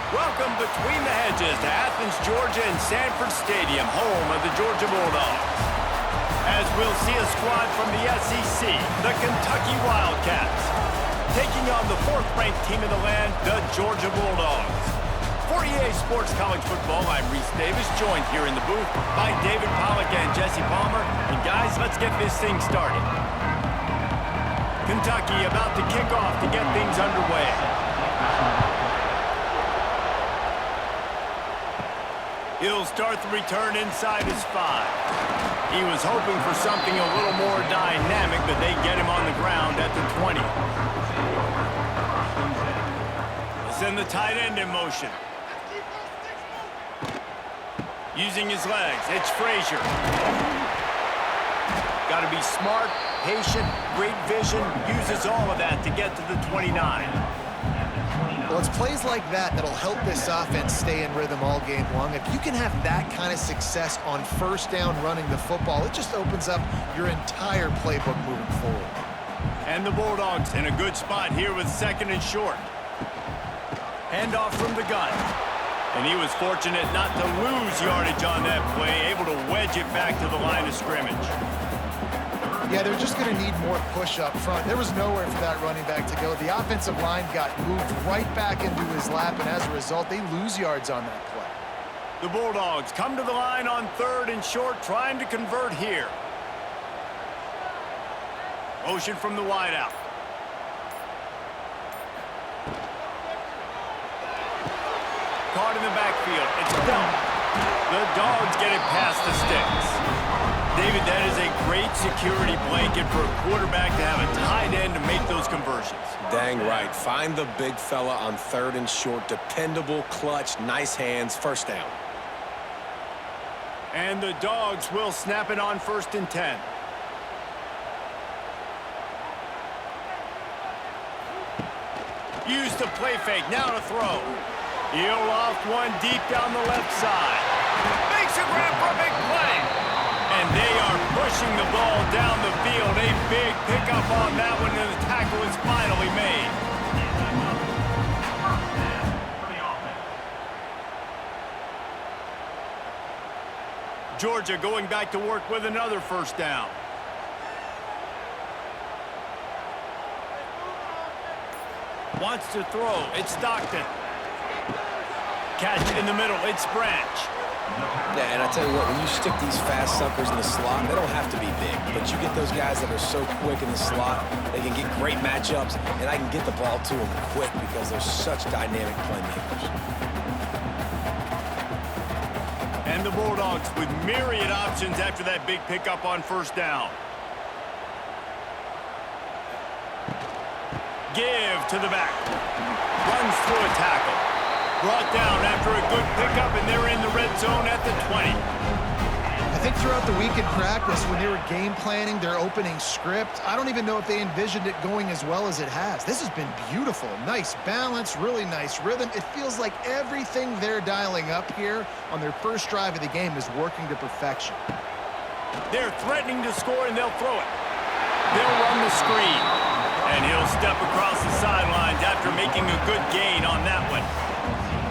Welcome between the hedges to Athens, Georgia and Sanford Stadium, home of the Georgia Bulldogs. As we'll see a squad from the SEC, the Kentucky Wildcats, taking on the fourth-ranked team in the land, the Georgia Bulldogs. For EA Sports College Football, I'm Reese Davis, joined here in the booth by David Pollack and Jesse Palmer. And guys, let's get this thing started. Kentucky about to kick off to get things underway. He'll start the return inside his 5. He was hoping for something a little more dynamic, but they get him on the ground at the 20. He'll send the tight end in motion. Using his legs, it's Frazier. Got to be smart, patient, great vision, uses all of that to get to the 29. Well, it's plays like that that'll help this offense stay in rhythm all game long. If you can have that kind of success on first down running the football, it just opens up your entire playbook moving forward. And the Bulldogs in a good spot here with second and short. Handoff from the gun. And he was fortunate not to lose yardage on that play, able to wedge it back to the line of scrimmage. Yeah, they're just going to need more push up front. There was nowhere for that running back to go. The offensive line got moved right back into his lap, and as a result, they lose yards on that play. The Bulldogs come to the line on third and short, trying to convert here. Motion from the wideout. Caught in the backfield. It's done. The Dogs get it past the sticks. David, that is a great security blanket for a quarterback to have a tight end to make those conversions. Dang right. Find the big fella on third and short. Dependable, clutch, nice hands, first down. And the Dogs will snap it on first and 10. Use the play fake. Now to throw. He'll loft one deep down the left side. Makes a grab for a big play. And they are pushing the ball down the field. A big pickup on that one, and the tackle is finally made. Georgia going back to work with another first down. Wants to throw. It's Stockton. Catch in the middle. It's Branch. Yeah, and I tell you what, when you stick these fast suckers in the slot, they don't have to be big. But you get those guys that are so quick in the slot, they can get great matchups, and I can get the ball to them quick because they're such dynamic playmakers. And the Bulldogs with myriad options after that big pickup on first down. Give to the back. Runs through a tackle. Brought down after a good pickup, and they're in the red zone at the 20. I think throughout the week in practice, when they were game planning their opening script, I don't even know if they envisioned it going as well as it has. This has been beautiful. Nice balance, really nice rhythm. It feels like everything they're dialing up here on their first drive of the game is working to perfection. They're threatening to score, and they'll throw it. They'll run the screen. And he'll step across the sidelines after making a good gain on that one.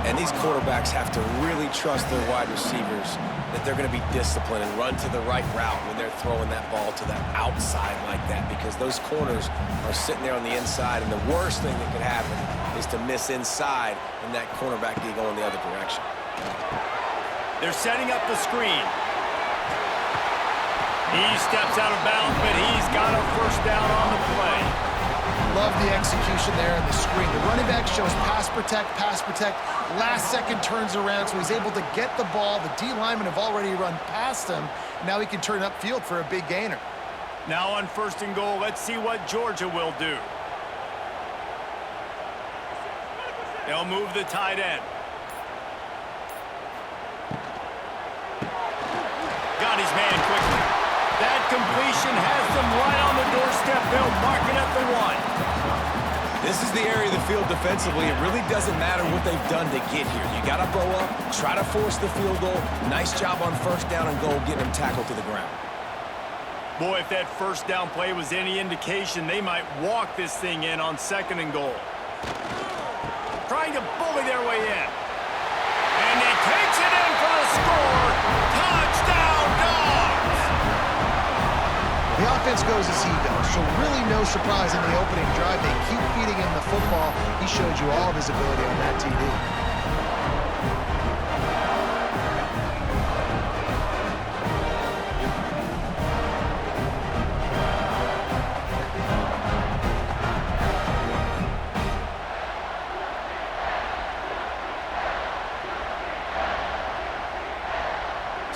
And these quarterbacks have to really trust their wide receivers that they're going to be disciplined and run to the right route when they're throwing that ball to the outside like that, because those corners are sitting there on the inside, and the worst thing that could happen is to miss inside and that cornerback be going the other direction. They're setting up the screen. He steps out of bounds, but he's got a first down on the play. Love the execution there in the screen. The running back shows pass protect, last second turns around, so he's able to get the ball. The D linemen have already run past him. Now he can turn upfield for a big gainer. Now on first and goal, let's see what Georgia will do. They'll move the tight end. Got his man quickly. That completion has them right on the doorstep. They'll mark it at the 1. This is the area of the field defensively. It really doesn't matter what they've done to get here. You got to bow up, try to force the field goal. Nice job on first down and goal, getting them tackled to the ground. Boy, if that first down play was any indication, they might walk this thing in on second and goal. Trying to bully their way in. goes as he does. So really no surprise in the opening drive. They keep feeding him the football. He showed you all of his ability on that TD.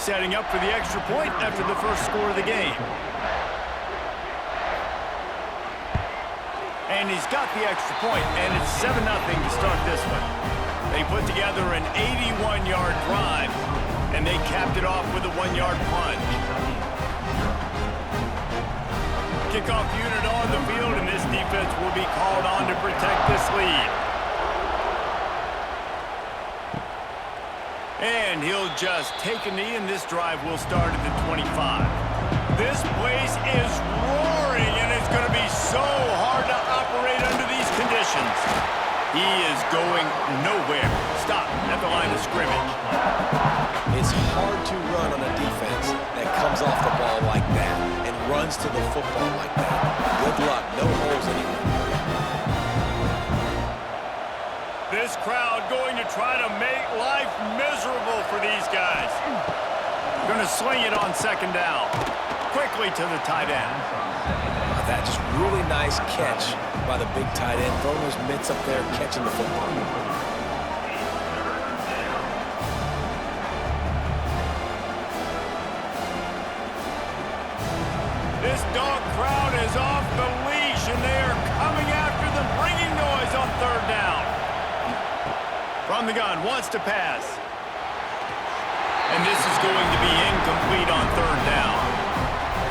Setting up for the extra point after the first score of the game. And he's got the extra point, and it's 7-0 to start this one. They put together an 81-yard drive, and they capped it off with a 1-yard plunge. Kickoff unit on the field, and this defense will be called on to protect this lead. And he'll just take a knee, and this drive will start at the 25. This place is roaring, and it's going to be so hard to operate under these conditions. He is going nowhere. Stop at the line of scrimmage. It's hard to run on a defense that comes off the ball like that and runs to the football like that. Good luck. No holes anywhere. This crowd going to try to make life miserable for these guys. Going to sling it on second down. Quickly to the tight end. That just really nice catch by the big tight end. Throwing those mitts up there, catching the football. This dog crowd is off the leash, and they are coming after them, bringing noise on third down. From the gun, wants to pass. And this is going to be incomplete on third down.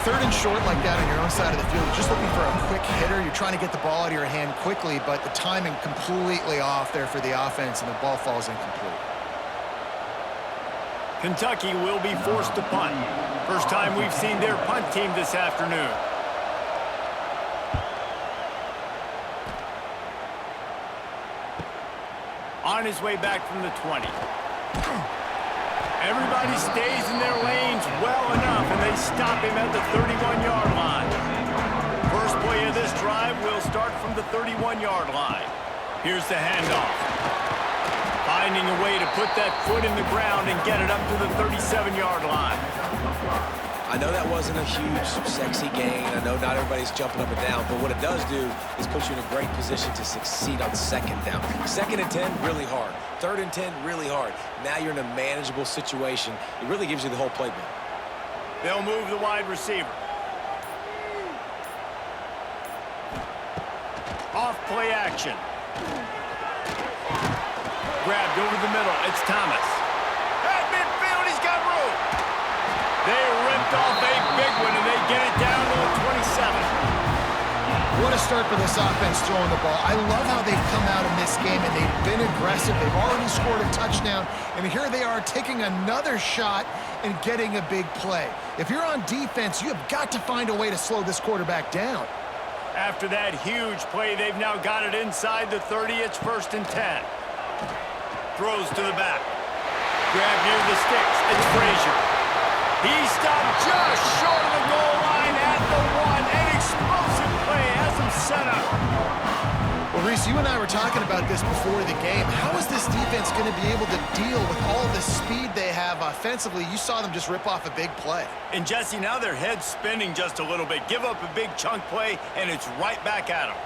Third and short like that on your own side of the field, you're just looking for a quick hitter. You're trying to get the ball out of your hand quickly, but the timing completely off there for the offense, and the ball falls incomplete. Kentucky will be forced to punt. First time we've seen their punt team this afternoon. On his way back from the 20. Everybody stays in their lanes well enough, and they stop him at the 31-yard line. First play of this drive will start from the 31-yard line. Here's the handoff. Finding a way to put that foot in the ground and get it up to the 37-yard line. I know that wasn't a huge, sexy gain. I know not everybody's jumping up and down, but what it does do is put you in a great position to succeed on second down. Second and 10, really hard. Third and 10, really hard. Now you're in a manageable situation. It really gives you the whole playbook. They'll move the wide receiver. Off play action. Grabbed over the middle. It's Thomas. At midfield, he's got room. They ripped off a big one, and they get it down to the 27. What a start for this offense throwing the ball. I love how they've come out in this game, and they've been aggressive. They've already scored a touchdown, and here they are taking another shot and getting a big play. If you're on defense, you have got to find a way to slow this quarterback down. After that huge play, they've now got it inside the 30. It's first and 10. Throws to the back. Grab near the sticks. It's Frazier. He stopped just short of the goal line at the 1. An explosive play has him set up. Well, Reese, you and I were talking about this before the game. How is this defense going to be able to deal with all the speed they have offensively? You saw them just rip off a big play. And, Jesse, now their head's spinning just a little bit. Give up a big chunk play, and it's right back at them.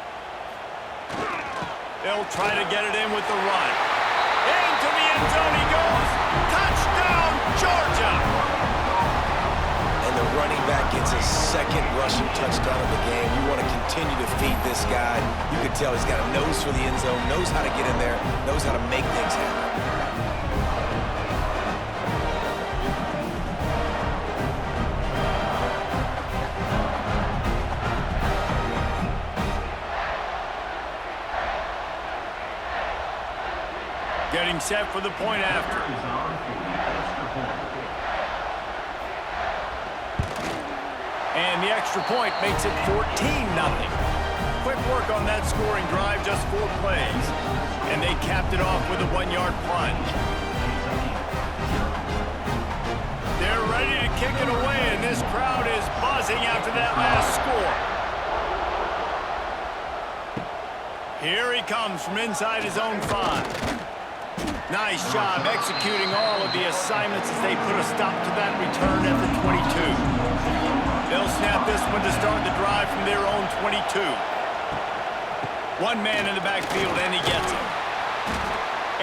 They'll try to get it in with the run. Into the end zone he goes. Touchdown, Georgia! And the running back gets his second rushing touchdown of the game. You want to continue to feed this guy. You can tell he's got a nose for the end zone, knows how to get in there, knows how to make things happen. Getting set for the point after. And the extra point makes it 14-0. Quick work on that scoring drive, just 4 plays. And they capped it off with a 1-yard plunge. They're ready to kick it away, and this crowd is buzzing after that last score. Here he comes from inside his own 5. Nice job executing all of the assignments as they put a stop to that return at the 22. They'll snap this one to start the drive from their own 22. One man in the backfield, and he gets it.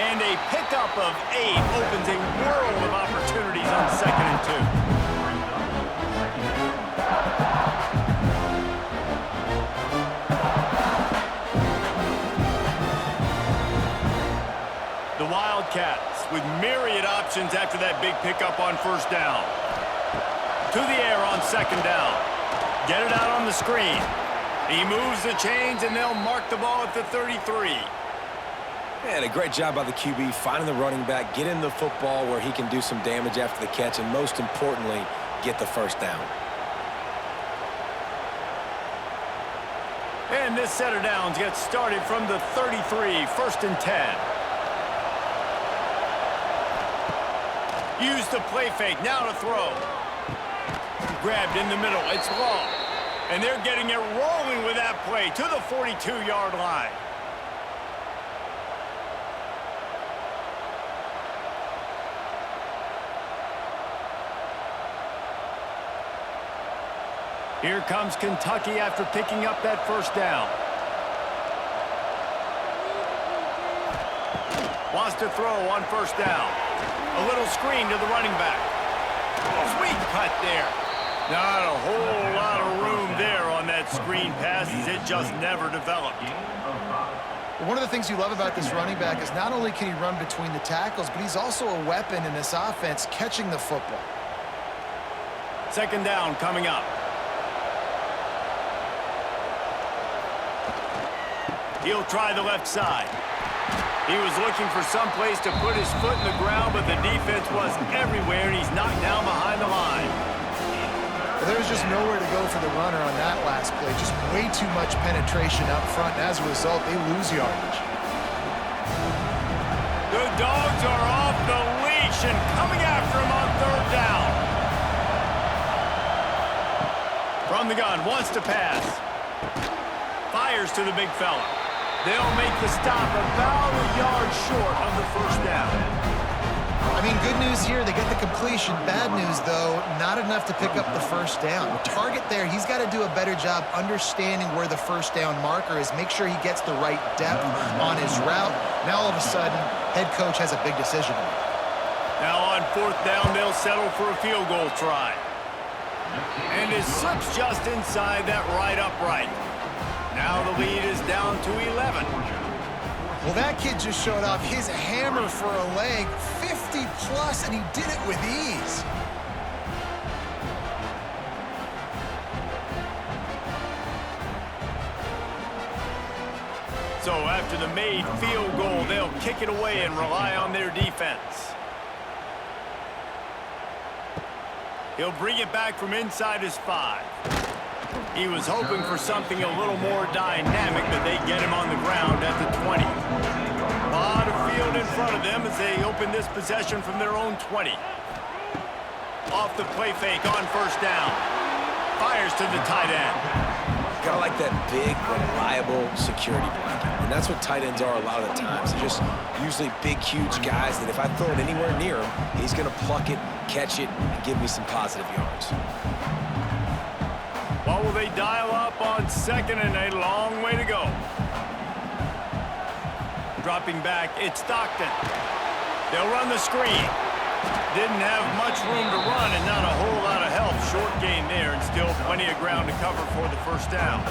And a pickup of 8 opens a world of opportunities on 2nd and 2. The Wildcats with myriad options after that big pickup on 1st down. To the air on 2nd down. Get it out on the screen. He moves the chains, and they'll mark the ball at the 33. And a great job by the QB finding the running back, getting the football where he can do some damage after the catch, and most importantly, get the 1st down. And this set of downs gets started from the 33, 1st and 10. Use the play fake, now to throw. Grabbed in the middle, it's long. And they're getting it rolling with that play to the 42-yard line. Here comes Kentucky after picking up that 1st down. Wants to throw on 1st down. A little screen to the running back. Sweet cut there. Not a whole lot of room there on that screen pass as it just never developed. One of the things you love about this running back is not only can he run between the tackles, but he's also a weapon in this offense catching the football. 2nd down coming up. He'll try the left side. He was looking for some place to put his foot in the ground, but the defense was everywhere, and he's knocked down behind the line. Well, there was just nowhere to go for the runner on that last play. Just way too much penetration up front, and as a result, they lose yardage. The Dogs are off the leash and coming after him on 3rd down. From the gun, wants to pass. Fires to the big fella. They'll make the stop about a yard short of the 1st down. I mean, good news here, they get the completion. Bad news, though, not enough to pick up the 1st down. The target there, he's got to do a better job understanding where the 1st down marker is, make sure he gets the right depth on his route. Now, all of a sudden, head coach has a big decision to make. Now on 4th down, they'll settle for a field goal try. And it slips just inside that right upright. Now the lead is down to 11. Well, that kid just showed off his hammer for a leg, 50-plus, and he did it with ease. So after the made field goal, they'll kick it away and rely on their defense. He'll bring it back from inside his 5. He was hoping for something a little more dynamic, but they get him on the ground at the 20. A lot of field in front of them as they open this possession from their own 20. Off the play fake on 1st down. Fires to the tight end. Kind of like that big, reliable security blanket. And that's what tight ends are a lot of the times. They're just usually big, huge guys that if I throw it anywhere near him, he's going to pluck it, catch it, and give me some positive yards. What will they dial up on 2nd and a long way to go? Dropping back, it's Stockton. They'll run the screen. Didn't have much room to run and not a whole lot of help. Short gain there and still plenty of ground to cover for the 1st down.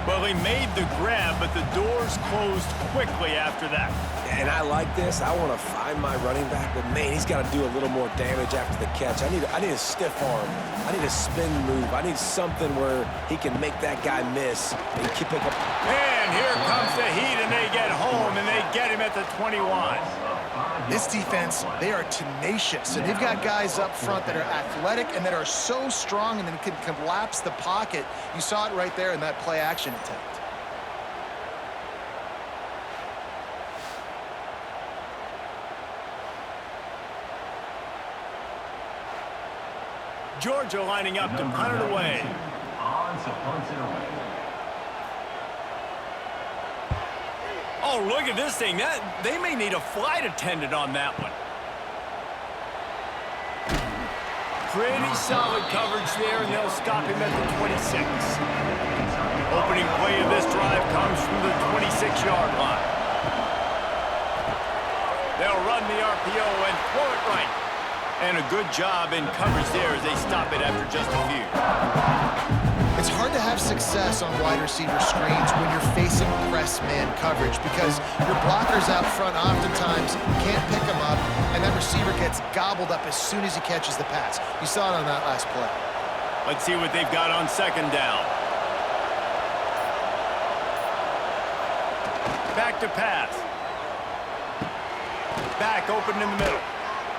Well, he made the grab, but the doors closed quickly after that. And I like this. I want to find my running back, but man, he's got to do a little more damage after the catch. I need a stiff arm. I need a spin move. I need something where he can make that guy miss and keep it up. And here comes the heat, and they get home, and they get him at the 21. This defense, they are tenacious, and they've got guys up front that are athletic and that are so strong and then can collapse the pocket. You saw it right there in that play-action attempt. Georgia lining up to punt it away. Oh, look at this thing. They may need a flight attendant on that one. Pretty solid coverage there, and they'll stop him at the 26. Opening play of this drive comes from the 26-yard line. They'll run the RPO and throw it right. And a good job in coverage there as they stop it after just a few. It's hard to have success on wide receiver screens when you're facing press man coverage because your blockers out front oftentimes can't pick them up, and that receiver gets gobbled up as soon as he catches the pass. You saw it on that last play. Let's see what they've got on second down. Back to pass. Back open in the middle.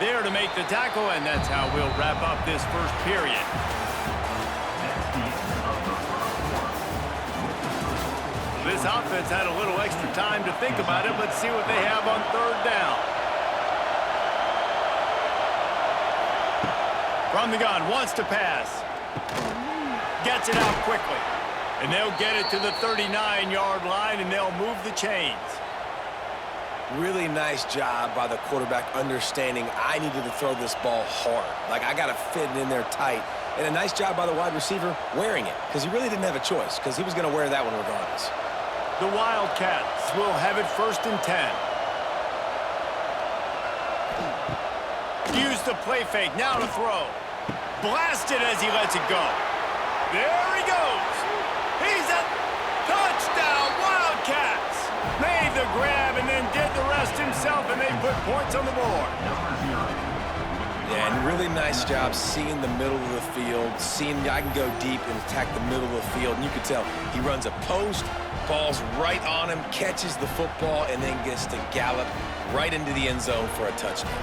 There to make the tackle, and that's how we'll wrap up this first period. This offense had a little extra time to think about it. Let's see what they have on third down. From the gun, wants to pass. Gets it out quickly. And they'll get it to the 39-yard line, and they'll move the chains. Really nice job by the quarterback understanding I needed to throw this ball hard. Like, I got to fit it in there tight. And a nice job by the wide receiver wearing it, because he really didn't have a choice, because he was going to wear that one regardless. The Wildcats will have it 1st and 10. Use the play fake, now to throw. Blasted as he lets it go. There he goes. He's a touchdown, Wildcats. Made the grab and then did the rest himself, and they put points on the board. Yeah, and really nice job seeing the middle of the field, seeing I can go deep and attack the middle of the field. And you can tell he runs a post, ball's right on him, catches the football, and then gets to gallop right into the end zone for a touchdown.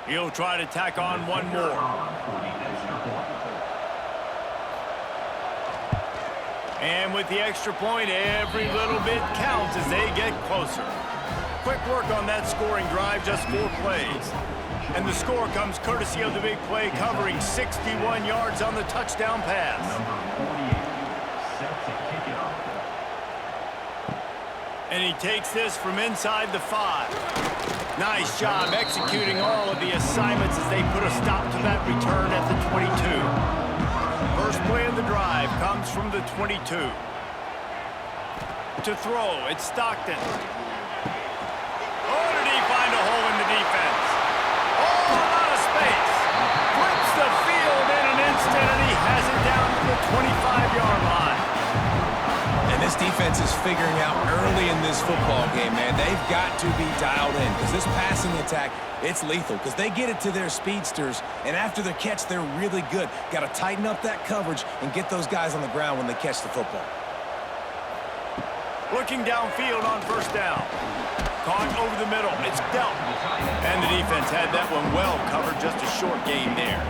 He'll try to tack on one more. And with the extra point, every little bit counts as they get closer. Quick work on that scoring drive, just 4 plays. And the score comes courtesy of the big play, covering 61 yards on the touchdown pass. And he takes this from inside the 5. Nice job executing all of the assignments as they put a stop to that return at the 22. First play of the drive comes from the 22. To throw, it's Stockton. Oh, did he find a hole in the defense? Oh, a lot of space. Flips the field in an instant, and he has it down to the 25-yard line. And this defense is figuring out early in this football game, man. They've got to be dialed in because this passing attack, it's lethal because they get it to their speedsters, and after the catch, they're really good. Got to tighten up that coverage and get those guys on the ground when they catch the football. Looking downfield on first down. Caught over the middle. It's dealt. And the defense had that one well covered. Just a short gain there.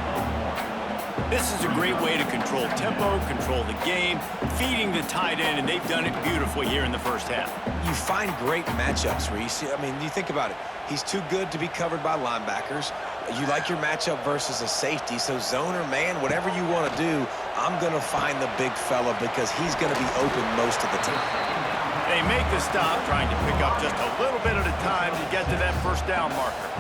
This is a great way to control tempo, control the game, feeding the tight end, and they've done it beautifully here in the first half. You find great matchups, Reese. I mean, you think about it. He's too good to be covered by linebackers. You like your matchup versus a safety, so zone or man, whatever you want to do, I'm going to find the big fella because he's going to be open most of the time. They make the stop, trying to pick up just a little bit at a time to get to that first down marker.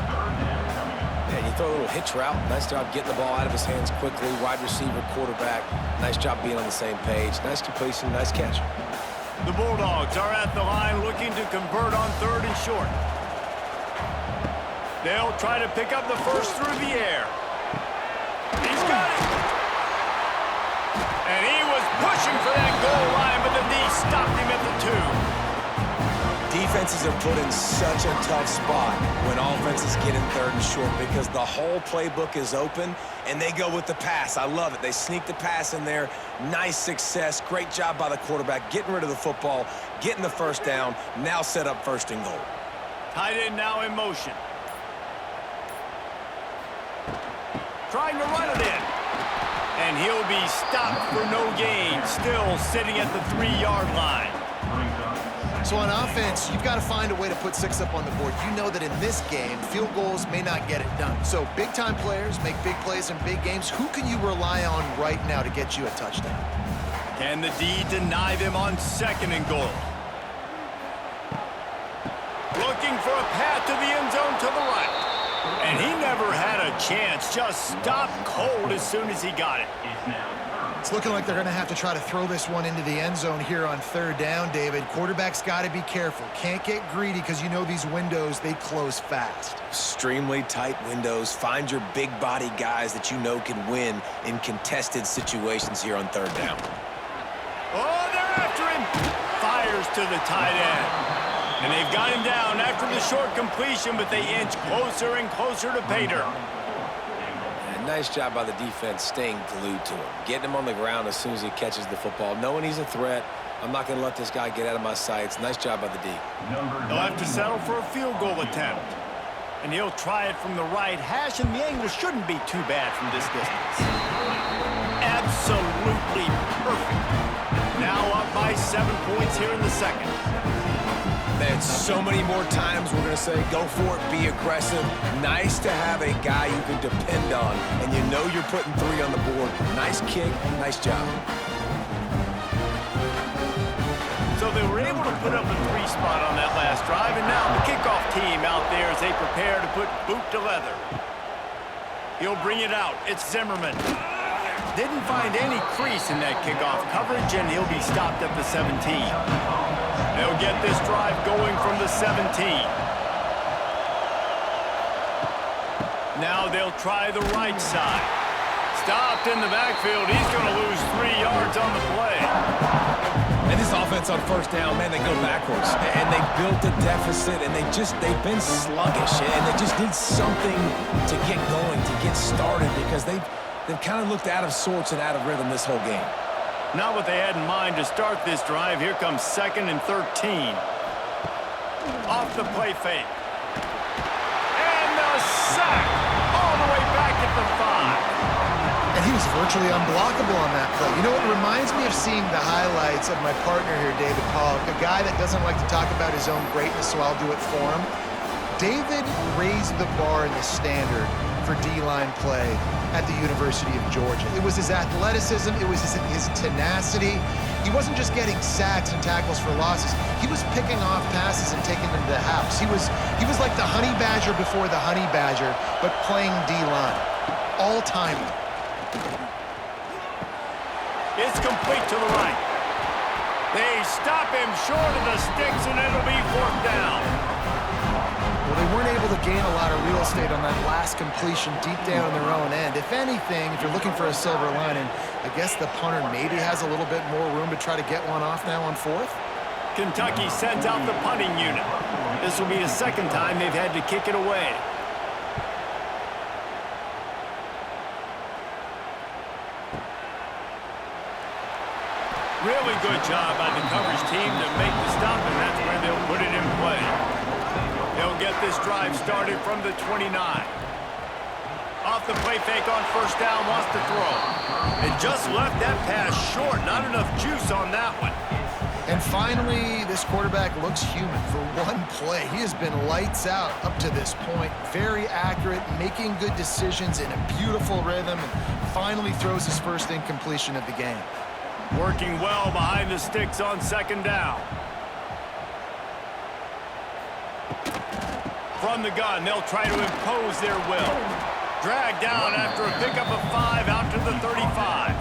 And you throw a little hitch route. Nice job getting the ball out of his hands quickly. Wide receiver, quarterback. Nice job being on the same page. Nice completion, nice catch. The Bulldogs are at the line looking to convert on 3rd and short. They'll try to pick up the first through the air. He's got it. And he was pushing for that goal line, but the knee stopped him at the 2. Defenses are put in such a tough spot when offenses get in 3rd and short because the whole playbook is open and they go with the pass. I love it. They sneak the pass in there. Nice success. Great job by the quarterback getting rid of the football, getting the first down, now set up 1st and goal. Tight end now in motion. trying to run it in. And he'll be stopped for no gain, still sitting at the 3-yard line. So on offense, you've got to find a way to put 6 up on the board. You know that in this game, field goals may not get it done. So big-time players make big plays in big games. Who can you rely on right now to get you a touchdown? Can the D deny them on 2nd and goal? Looking for a path to the end zone to the right. And he never had a chance, just stopped cold as soon as he got it. It's looking like they're going to have to try to throw this one into the end zone here on 3rd down, David. Quarterback's got to be careful. Can't get greedy because you know these windows, they close fast. Extremely tight windows. Find your big body guys that you know can win in contested situations here on 3rd down. Oh, they're after him. Fires to the tight end. And they've got him down after the short completion, but they inch closer and closer to pay dirt. And nice job by the defense staying glued to him. Getting him on the ground as soon as he catches the football. Knowing he's a threat, I'm not going to let this guy get out of my sights. Nice job by the D. They'll have to settle for a field goal attempt. And he'll try it from the right hash, and the angle shouldn't be too bad from this distance. Absolutely perfect. Now up by 7 points here in the 2nd. Man, so many more times we're going to say, go for it, be aggressive. Nice to have a guy you can depend on, and you know you're putting 3 on the board. Nice kick, nice job. So they were able to put up a 3 spot on that last drive, and now the kickoff team out there as they prepare to put boot to leather. He'll bring it out. It's Zimmerman. Didn't find any crease in that kickoff coverage, and he'll be stopped at the 17. They'll get this drive going from the 17. Now they'll try the right side. Stopped in the backfield. He's going to lose 3 yards on the play. And this offense on 1st down, man, they go backwards. And they built a deficit, and they've been sluggish. And they just need something to get going, to get started, because they've kind of looked out of sorts and out of rhythm this whole game. Not what they had in mind to start this drive. Here comes 2nd and 13. Off the play fake. And the sack all the way back at the 5. And he was virtually unblockable on that play. You know, it reminds me of seeing the highlights of my partner here, David Pollock, a guy that doesn't like to talk about his own greatness, so I'll do it for him. David raised the bar in the standard for D-line play at the University of Georgia. It was his athleticism, it was his tenacity. He wasn't just getting sacks and tackles for losses. He was picking off passes and taking them to the house. He was like the honey badger before the honey badger, but playing D-line. All-timing. It's complete to the right. They stop him short of the sticks, and it'll be 4th down. Well, they weren't able to gain a lot of real estate on that last completion deep down in their own end. If anything, if you're looking for a silver lining, I guess the punter maybe has a little bit more room to try to get one off now on 4th. Kentucky sends out the punting unit. This will be the 2nd time they've had to kick it away. Really good job by the coverage team to make the stop, and that's where they'll put it in play. They'll get this drive started from the 29. Off the play fake on 1st down, wants to throw. And just left that pass short. Not enough juice on that one. And finally, this quarterback looks human for one play. He has been lights out up to this point. Very accurate, making good decisions in a beautiful rhythm, and finally throws his first incompletion of the game. Working well behind the sticks on 2nd down. From the gun, they'll try to impose their will. Dragged down after a pickup of 5 out to the 35.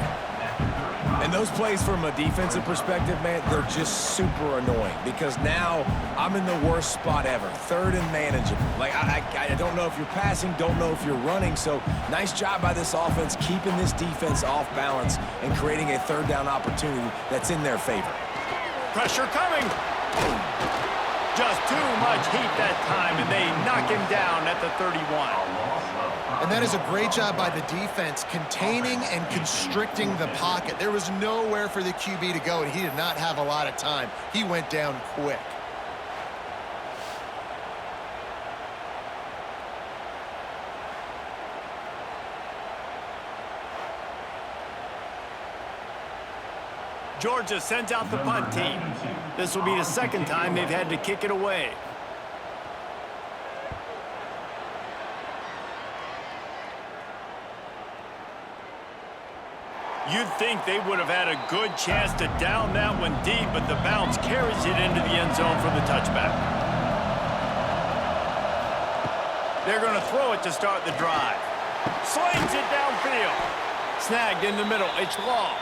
And those plays from a defensive perspective, man, they're just super annoying because now I'm in the worst spot ever. 3rd and manageable. Like, I don't know if you're passing, don't know if you're running. So nice job by this offense keeping this defense off balance and creating a 3rd down opportunity that's in their favor. Pressure coming. Just too much heat that time, and they knock him down at the 31. And that is a great job by the defense, containing and constricting the pocket. There was nowhere for the QB to go, and he did not have a lot of time. He went down quick. Georgia sends out the punt team. This will be the second time they've had to kick it away. You'd think they would have had a good chance to down that one deep, but the bounce carries it into the end zone for the touchback. They're going to throw it to start the drive. Slings it downfield. Snagged in the middle. It's long.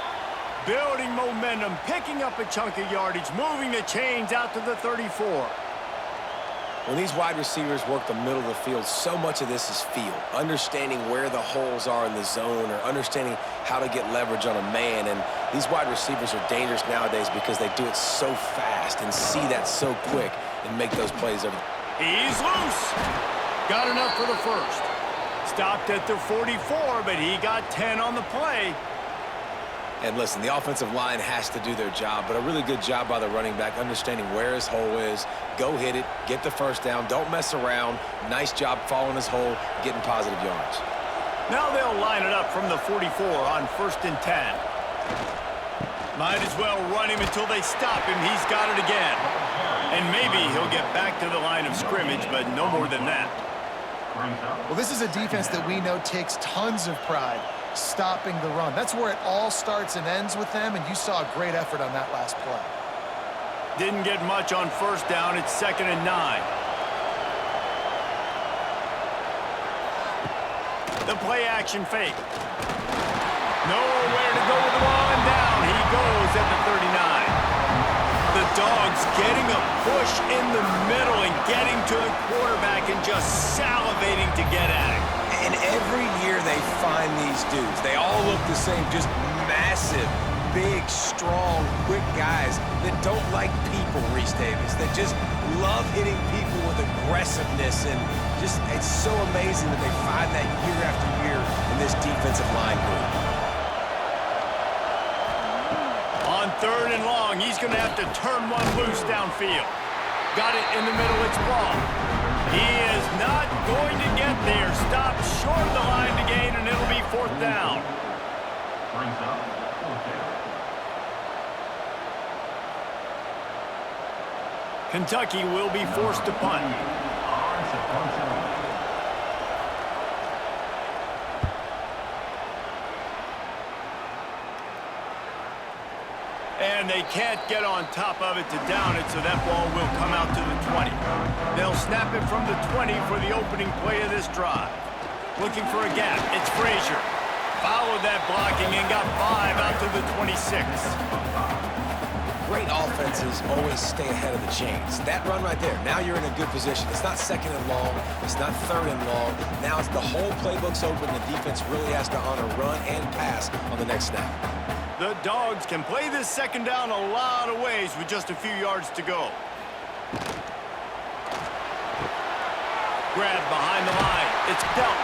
Building momentum, picking up a chunk of yardage, moving the chains out to the 34. When these wide receivers work the middle of the field, so much of this is feel. Understanding where the holes are in the zone or understanding how to get leverage on a man. And these wide receivers are dangerous nowadays because they do it so fast and see that so quick and make those plays over. He's loose. Got enough for the first. Stopped at the 44, but he got 10 on the play. And listen, the offensive line has to do their job, but a really good job by the running back, understanding where his hole is. Go hit it, get the first down, don't mess around. Nice job following his hole, getting positive yards. Now they'll line it up from the 44 on 1st and 10. Might as well run him until they stop him. He's got it again. And maybe he'll get back to the line of scrimmage, but no more than that. Well, this is a defense that we know takes tons of pride stopping the run. That's where it all starts and ends with them, and you saw a great effort on that last play. Didn't get much on first down. It's 2nd and 9. The play action fake. Nowhere to go with the ball, and down he goes at the 39. The Dogs getting a push in the middle and getting to the quarterback and just salivating to get at it. And every year they find these dudes. They all look the same, just massive, big, strong, quick guys that don't like people, Reese Davis, that just love hitting people with aggressiveness. And just, it's so amazing that they find that year after year in this defensive line group. On 3rd and long, he's going to have to turn one loose downfield. Got it in the middle, it's ball. He is not going to get there. Stopped short of the line to gain, and it'll be 4th down. Kentucky will be forced to punt. And they can't get on top of it to down it, so that ball will come out to the 20. They'll snap it from the 20 for the opening play of this drive. Looking for a gap. It's Frazier. Followed that blocking and got 5 out to the 26. Great offenses always stay ahead of the chains. That run right there, now you're in a good position. It's not 2nd and long. It's not 3rd and long. Now it's the whole playbook's open. The defense really has to honor run and pass on the next snap. The Dogs can play this 2nd down a lot of ways with just a few yards to go. Grab behind the line. It's dealt.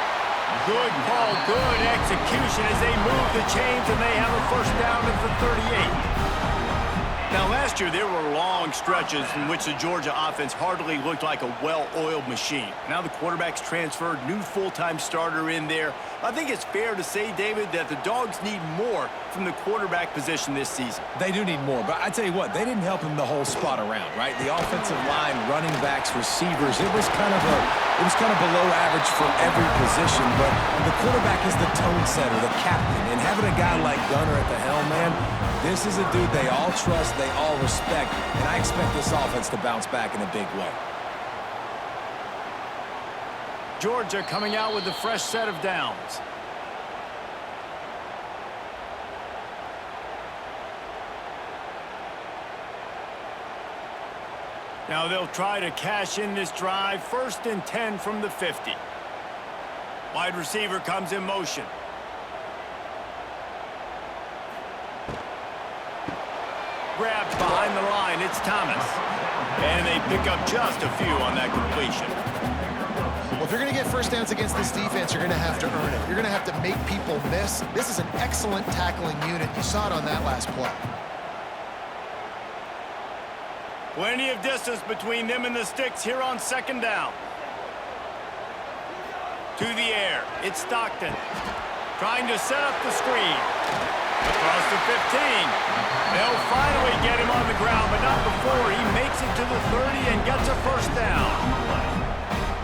Good call, good execution as they move the chains, and they have a first down at the 38. Now, last year, there were long stretches in which the Georgia offense hardly looked like a well-oiled machine. Now the quarterback's transferred, new full-time starter in there. I think it's fair to say, David, that the Dogs need more from the quarterback position this season. They do need more, but I tell you what, they didn't help him the whole spot around, right? The offensive line, running backs, receivers, it was kind of below average for every position, but the quarterback is the tone setter, the captain, and having a guy like Gunner at the helm, man, this is a dude they all trust, they all respect, and I expect this offense to bounce back in a big way. Georgia coming out with a fresh set of downs. Now they'll try to cash in this drive. 1st and 10 from the 50. Wide receiver comes in motion. Grabbed behind the line. It's Thomas. And they pick up just a few on that completion. Well, if you're going to get first downs against this defense, you're going to have to earn it. You're going to have to make people miss. This is an excellent tackling unit. You saw it on that last play. Plenty of distance between them and the sticks here on 2nd down. To the air. It's Stockton. Trying to set up the screen. Across the 15. They'll finally get him on the ground, but not before he makes it to the 30 and gets a first down.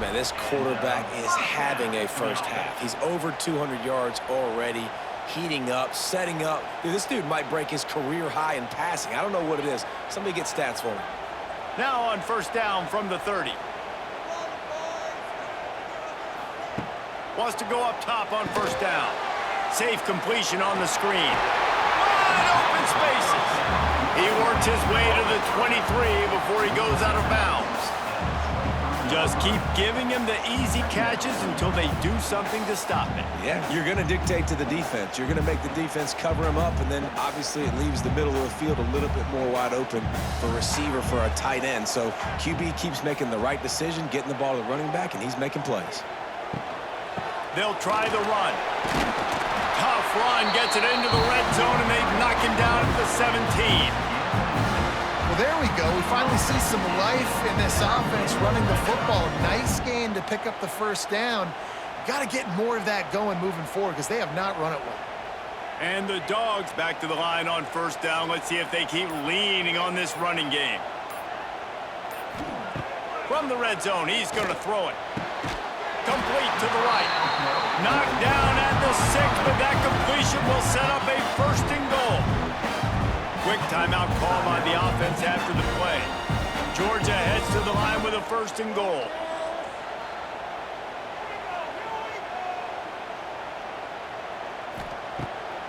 Man, this quarterback is having a first half. He's over 200 yards already, heating up, setting up. Dude, this dude might break his career high in passing. I don't know what it is. Somebody get stats for him. Now on first down from the 30. Wants to go up top on first down. Safe completion on the screen. Wide open spaces. He worked his way to the 23 before he goes out of bounds. Just keep giving him the easy catches until they do something to stop it. Yeah, you're going to dictate to the defense. You're going to make the defense cover him up, and then obviously it leaves the middle of the field a little bit more wide open for receiver for a tight end. So QB keeps making the right decision, getting the ball to the running back, and he's making plays. They'll try the run. Tough run, gets it into the red zone, and they knock him down at the 17. Well, there we go. We finally see some life in this offense running the football. Nice game to pick up the first down. Got to get more of that going moving forward because they have not run it well. And the Dogs back to the line on first down. Let's see if they keep leaning on this running game. From the red zone, he's going to throw it. Complete to the right. Knocked down at the 6, but that completion will set up a first and goal. Quick timeout call by the offense after the play. Georgia heads to the line with a first and goal.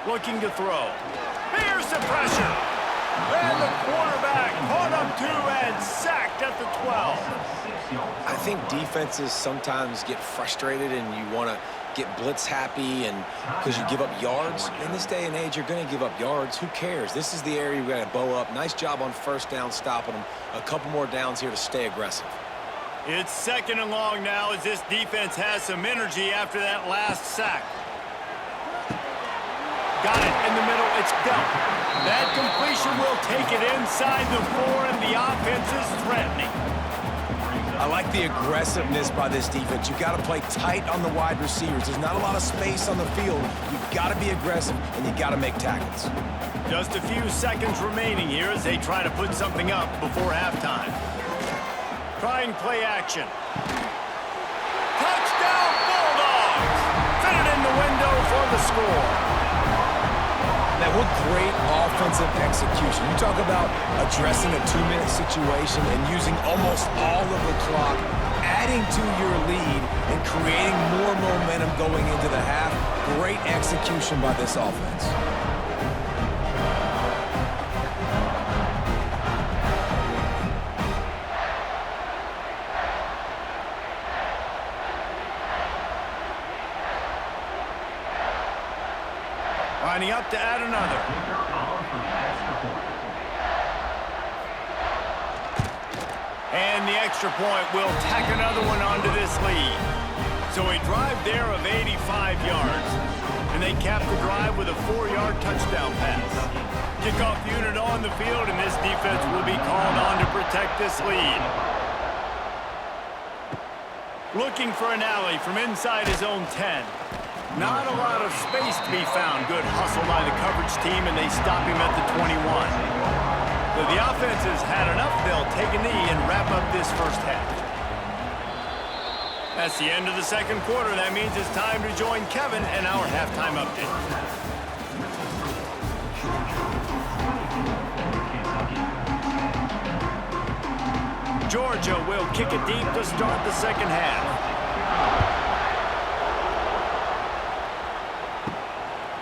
Looking to throw. Here's the pressure. And the quarterback caught up to and sacked at the 12. I think defenses sometimes get frustrated and you want to get blitz happy and because you give up yards. In this day and age, you're going to give up yards. Who cares? This is the area we got to bow up. Nice job on first down stopping them. A couple more downs here to stay aggressive. It's second and long now as this defense has some energy after that last sack. Got it in the middle. It's done. That completion will take it inside the 4, and the offense is threatening. I like the aggressiveness by this defense. You've got to play tight on the wide receivers. There's not a lot of space on the field. You've got to be aggressive, and you've got to make tackles. Just a few seconds remaining here as they try to put something up before halftime. Trying play action. Touchdown, Bulldogs! Fit it in the window for the score. Now, what great offensive execution. You talk about addressing a 2-minute situation and using almost all of the clock, adding to your lead and creating more momentum going into the half. Great execution by this offense. Lining up to add another. And the extra point will tack another one onto this lead. So a drive there of 85 yards. And they cap the drive with a 4-yard touchdown pass. Kickoff unit on the field, and this defense will be called on to protect this lead. Looking for an alley from inside his own 10. Not a lot of space to be found. Good hustle by the coverage team, and they stop him at the 21. So the offense has had enough. They'll take a knee and wrap up this first half. That's the end of the second quarter. That means it's time to join Kevin and our halftime update. Georgia will kick it deep to start the second half.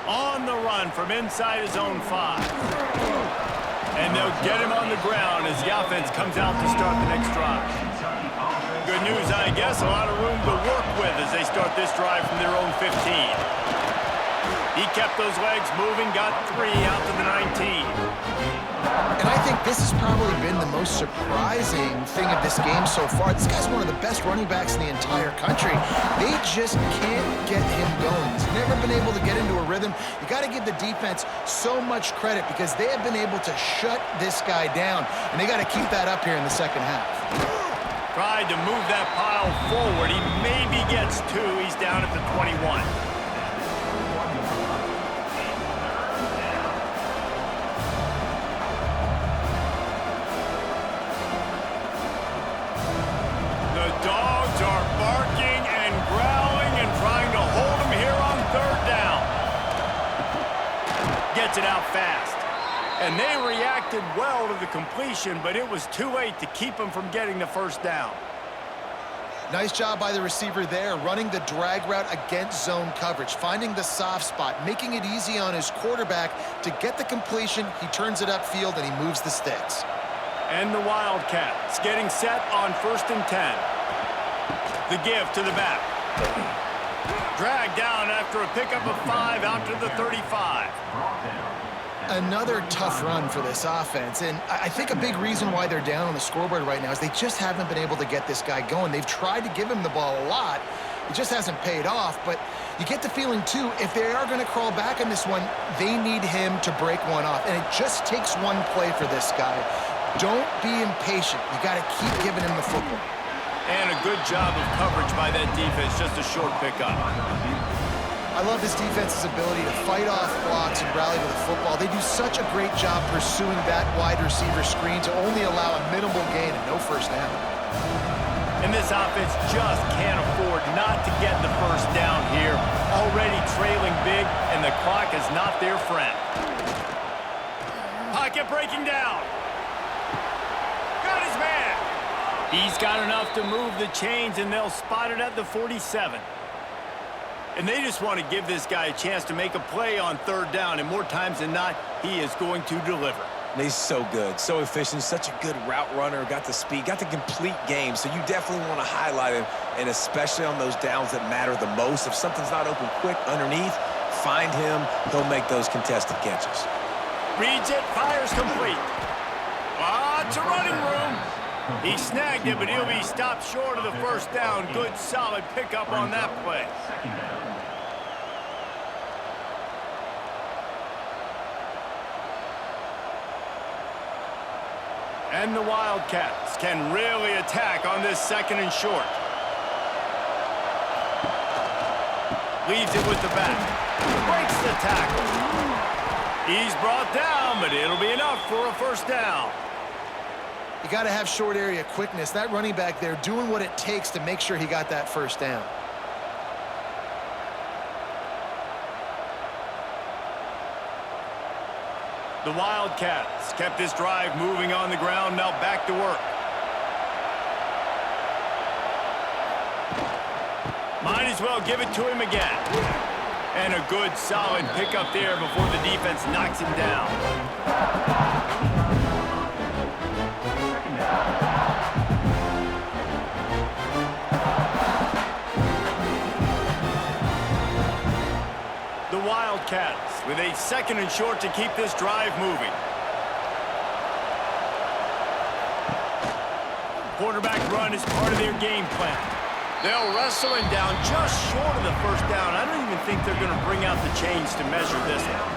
On the run from inside his own 5. And they'll get him on the ground as the offense comes out to start the next drive. Good news, I guess, a lot of room to work with as they start this drive from their own 15. He kept those legs moving, got 3 out to the 19. And I think this has probably been the most surprising thing of this game so far. This guy's one of the best running backs in the entire country. They just can't get him going. He's never been able to get into a rhythm. You got to give the defense so much credit because they have been able to shut this guy down, and they got to keep that up here in the second half. Tried to move that pile forward. He maybe gets 2. He's down at the 21. Dogs are barking and growling and trying to hold him here on third down. Gets it out fast. And they reacted well to the completion, but it was too late to keep him from getting the first down. Nice job by the receiver there, running the drag route against zone coverage, finding the soft spot, making it easy on his quarterback to get the completion. He turns it upfield, and he moves the sticks. And the Wildcats getting set on 1st and 10. The give to the back. Dragged down after a pickup of 5 out to the 35. Another tough run for this offense, and I think a big reason why they're down on the scoreboard right now is they just haven't been able to get this guy going. They've tried to give him the ball a lot. It just hasn't paid off, but you get the feeling, too, if they are going to crawl back on this one, they need him to break one off, and it just takes one play for this guy. Don't be impatient. You got to keep giving him the football. And a good job of coverage by that defense, just a short pickup. I love this defense's ability to fight off blocks and rally to the football. They do such a great job pursuing that wide receiver screen to only allow a minimal gain and no first down. And this offense just can't afford not to get the first down here. Already trailing big, and the clock is not their friend. Pocket breaking down. Got his man. He's got enough to move the chains, and they'll spot it at the 47. And they just want to give this guy a chance to make a play on third down, and more times than not, he is going to deliver. And he's so good, so efficient, such a good route runner, got the speed, got the complete game, so you definitely want to highlight him, and especially on those downs that matter the most. If something's not open quick underneath, find him, he'll make those contested catches. Reads it, fires complete. Lots of running room. He snagged it, but he'll be stopped short of the first down. Good, solid pickup on that play. And the Wildcats can really attack on this 2nd and short. Leaves it with the back. Breaks the tackle. He's brought down, but it'll be enough for a first down. You got to have short area quickness. That running back there doing what it takes to make sure he got that first down. The Wildcats kept this drive moving on the ground, now back to work. Might as well give it to him again. And a good, solid pickup there before the defense knocks him down. The Wildcats with a 2nd and short to keep this drive moving. Quarterback run is part of their game plan. They'll wrestle him down just short of the first down. I don't even think they're going to bring out the chains to measure this one.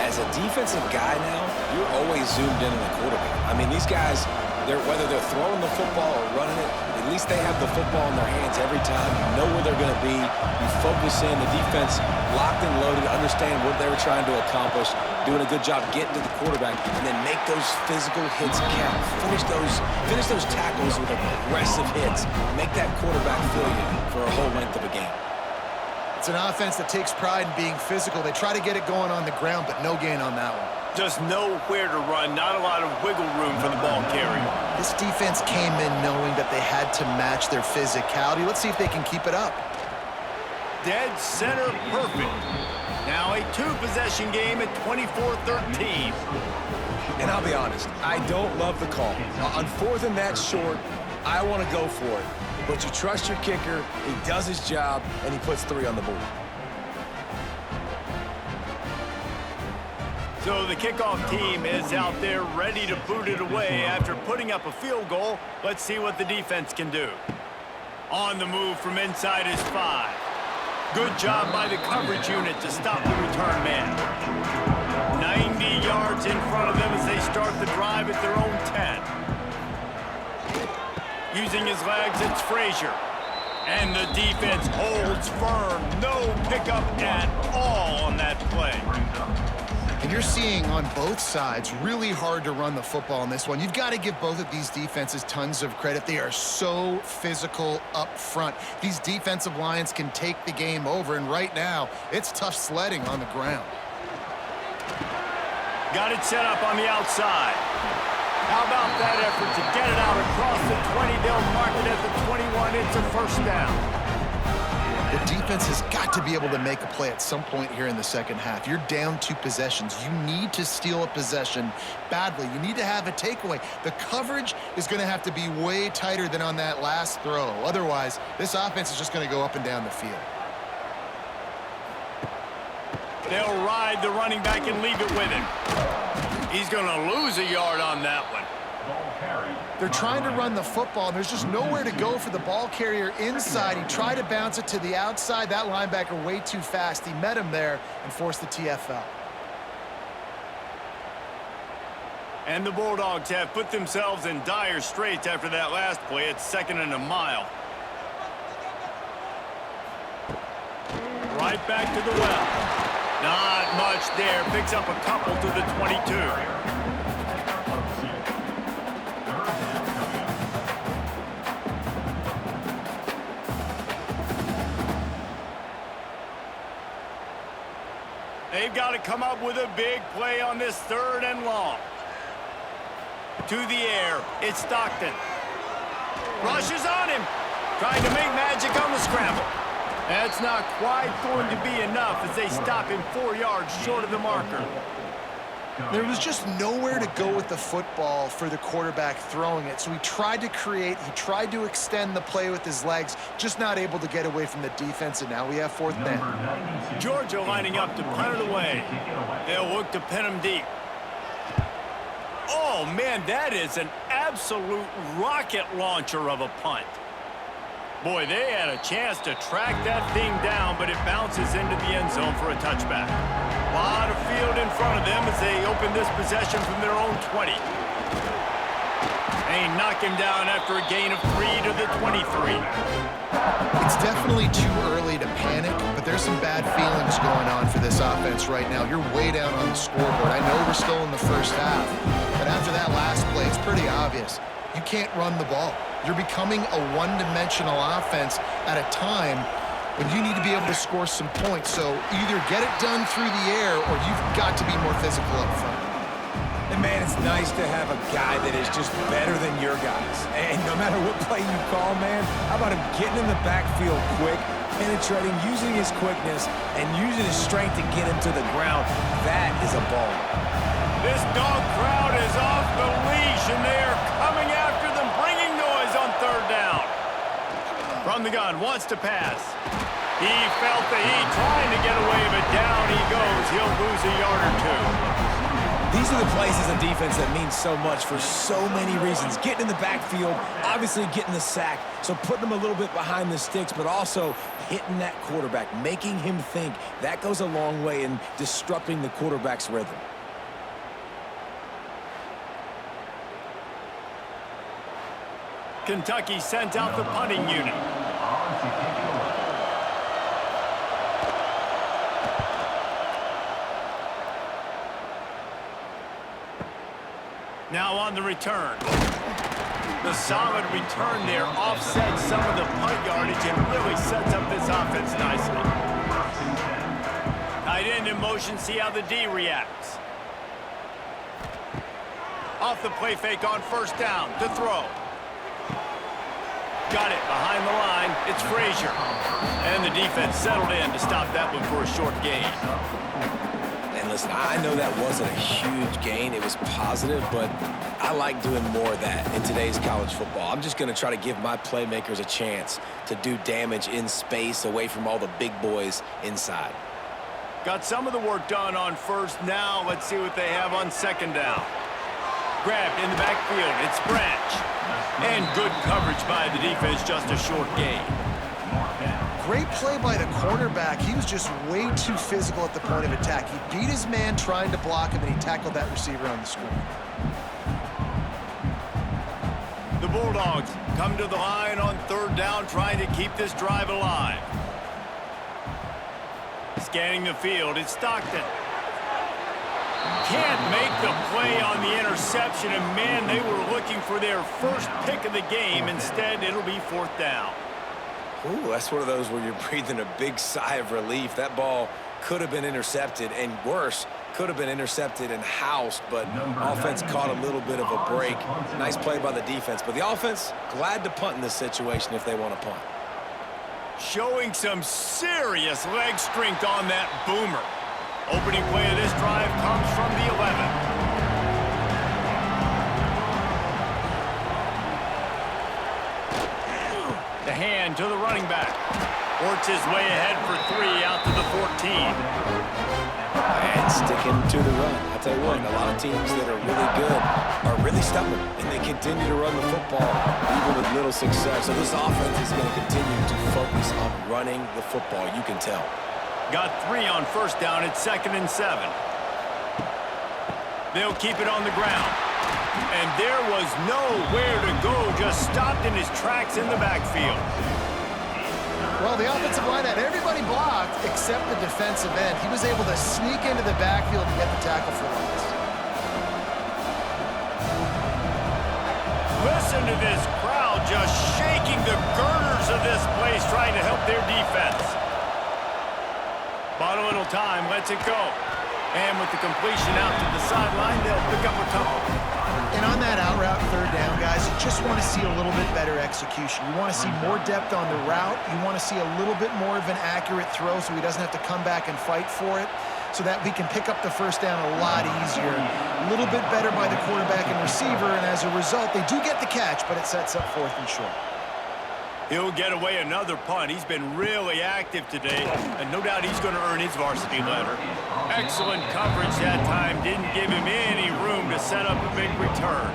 As a defensive guy now, you're always zoomed in on the quarterback. I mean, these guys, whether they're throwing the football or running it, at least they have the football in their hands every time. You know where they're going to be. You focus in. The defense locked and loaded, understand what they were trying to accomplish, doing a good job getting to the quarterback, and then make those physical hits count. Finish those tackles with aggressive hits. Make that quarterback feel you for a whole length of a game. It's an offense that takes pride in being physical. They try to get it going on the ground, but no gain on that one. Just nowhere to run, not a lot of wiggle room for the ball carrier. This defense came in knowing that they had to match their physicality. Let's see if they can keep it up. Dead center perfect. Now a 2-possession game at 24-13. And I'll be honest, I don't love the call. On 4th and that short, I want to go for it. But you trust your kicker, he does his job, and he puts 3 on the board. So the kickoff team is out there ready to boot it away after putting up a field goal. Let's see what the defense can do. On the move from inside his 5. Good job by the coverage unit to stop the return man. 90 yards in front of them as they start the drive at their own 10. Using his legs, it's Frazier. And the defense holds firm. No pickup at all on that play. And And you're seeing on both sides really hard to run the football in this one. You've got to give both of these defenses tons of credit. They are so physical up front. These defensive lines can take the game over, and right now, it's tough sledding on the ground. Got it set up on the outside. How about that effort to get it out across the 20? They'll mark it at the 21. It's a first down. The defense has got to be able to make a play at some point here in the second half. You're down 2 possessions. You need to steal a possession badly. You need to have a takeaway. The coverage is going to have to be way tighter than on that last throw. Otherwise, this offense is just going to go up and down the field. They'll ride the running back and leave it with him. He's going to lose a yard on that one. They're trying to run the football, and there's just nowhere to go for the ball carrier inside. He tried to bounce it to the outside. That linebacker way too fast. He met him there and forced the TFL. And the Bulldogs have put themselves in dire straits after that last play. It's 2nd and a mile. Right back to the well. Not much there. Picks up a couple to the 22. They've got to come up with a big play on this 3rd and long. To the air, it's Stockton. Rushes on him, trying to make magic on the scramble. That's not quite going to be enough as they stop him 4 yards short of the marker. There was just nowhere to go with the football for the quarterback throwing it. So he tried to create, he tried to extend the play with his legs, just not able to get away from the defense, and now we have 4th down. Georgia lining up to punt it away. They'll look to pin him deep. Oh, man, that is an absolute rocket launcher of a punt. Boy, they had a chance to track that thing down, but it bounces into the end zone for a touchback. A lot of field in front of them as they open this possession from their own 20. They knock him down after a gain of 3 to the 23. It's definitely too early to panic, but there's some bad feelings going on for this offense right now. You're way down on the scoreboard. I know we're still in the first half, but after that last play, it's pretty obvious. You can't run the ball. You're becoming a one-dimensional offense at a time when you need to be able to score some points. So either get it done through the air or you've got to be more physical up front. And, man, it's nice to have a guy that is just better than your guys. And no matter what play you call, man, how about him getting in the backfield quick, penetrating, using his quickness, and using his strength to get him to the ground. That is a ball. This dog crowd is off the leash, and they are coming after them, bringing noise on 3rd down. From the gun, wants to pass. He felt the heat, trying to get away, but down he goes. He'll lose a yard or 2. These are the plays as a defense that mean so much for so many reasons. Getting in the backfield, obviously getting the sack, so putting them a little bit behind the sticks, but also hitting that quarterback, making him think. That goes a long way in disrupting the quarterback's rhythm. Kentucky sent out the punting unit. Now on the return. The solid return there offsets some of the punt yardage and really sets up this offense nicely. Tight end in motion, see how the D reacts. Off the play fake on 1st down to throw. Got it behind the line. It's Frazier. And the defense settled in to stop that one for a short gain. And listen, I know that wasn't a huge gain. It was positive, but I like doing more of that in today's college football. I'm just going to try to give my playmakers a chance to do damage in space away from all the big boys inside. Got some of the work done on 1st. Now let's see what they have on 2nd down. Grabbed in the backfield. It's Branch. And good coverage by the defense, just a short gain. Great play by the cornerback. He was just way too physical at the point of attack. He beat his man trying to block him, and he tackled that receiver on the screen. The Bulldogs come to the line on 3rd down, trying to keep this drive alive. Scanning the field, it's Stockton. Can't make the play on the interception, and man, they were looking for their first pick of the game. Instead, it'll be 4th down. Ooh, that's one of those where you're breathing a big sigh of relief. That ball could have been intercepted, and worse, could have been intercepted and housed, but offense caught a little bit of a break. Nice play by the defense, but the offense, glad to punt in this situation if they want to punt. Showing some serious leg strength on that boomer. Opening play of this drive comes from the 11. The hand to the running back. Works his way ahead for 3 out to the 14. And sticking to the run. I'll tell you what, a lot of teams that are really good are really stubborn, and they continue to run the football even with little success. So this offense is going to continue to focus on running the football. You can tell. Got 3 on 1st down. It's 2nd and 7. They'll keep it on the ground. And there was nowhere to go. Just stopped in his tracks in the backfield. Well, the offensive line had everybody blocked except the defensive end. He was able to sneak into the backfield and get the tackle for loss. Listen to this crowd just shaking the girders of this place, trying to help their defense. Bought a little time, lets it go. And with the completion out to the sideline, they'll pick up a couple. And on that out route 3rd down, guys, you just want to see a little bit better execution. You want to see more depth on the route. You want to see a little bit more of an accurate throw so he doesn't have to come back and fight for it, so that we can pick up the 1st down a lot easier. A little bit better by the quarterback and receiver, and as a result, they do get the catch, but it sets up 4th and short. He'll get away another punt. He's been really active today, and no doubt he's going to earn his varsity letter. Excellent coverage that time. Didn't give him any room to set up a big return.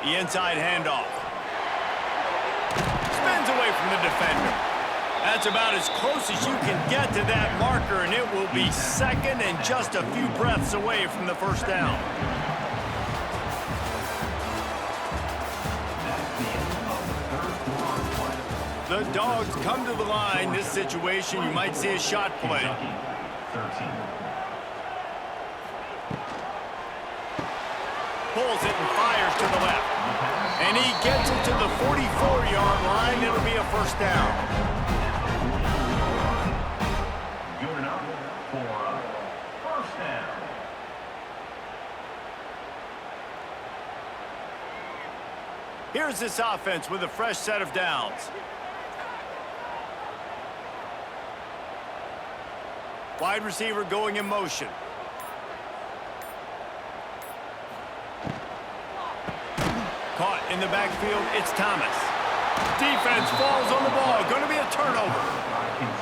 The inside handoff. Spins away from the defender. That's about as close as you can get to that marker, and it will be 2nd and just a few breaths away from the 1st down. The Dogs come to the line. This situation, you might see a shot play. Pulls it and fires to the left. And he gets it to the 44-yard line. It'll be a 1st down. Good enough for a 1st down. Here's this offense with a fresh set of downs. Wide receiver going in motion. Caught in the backfield, it's Thomas. Defense falls on the ball. Going to be a turnover.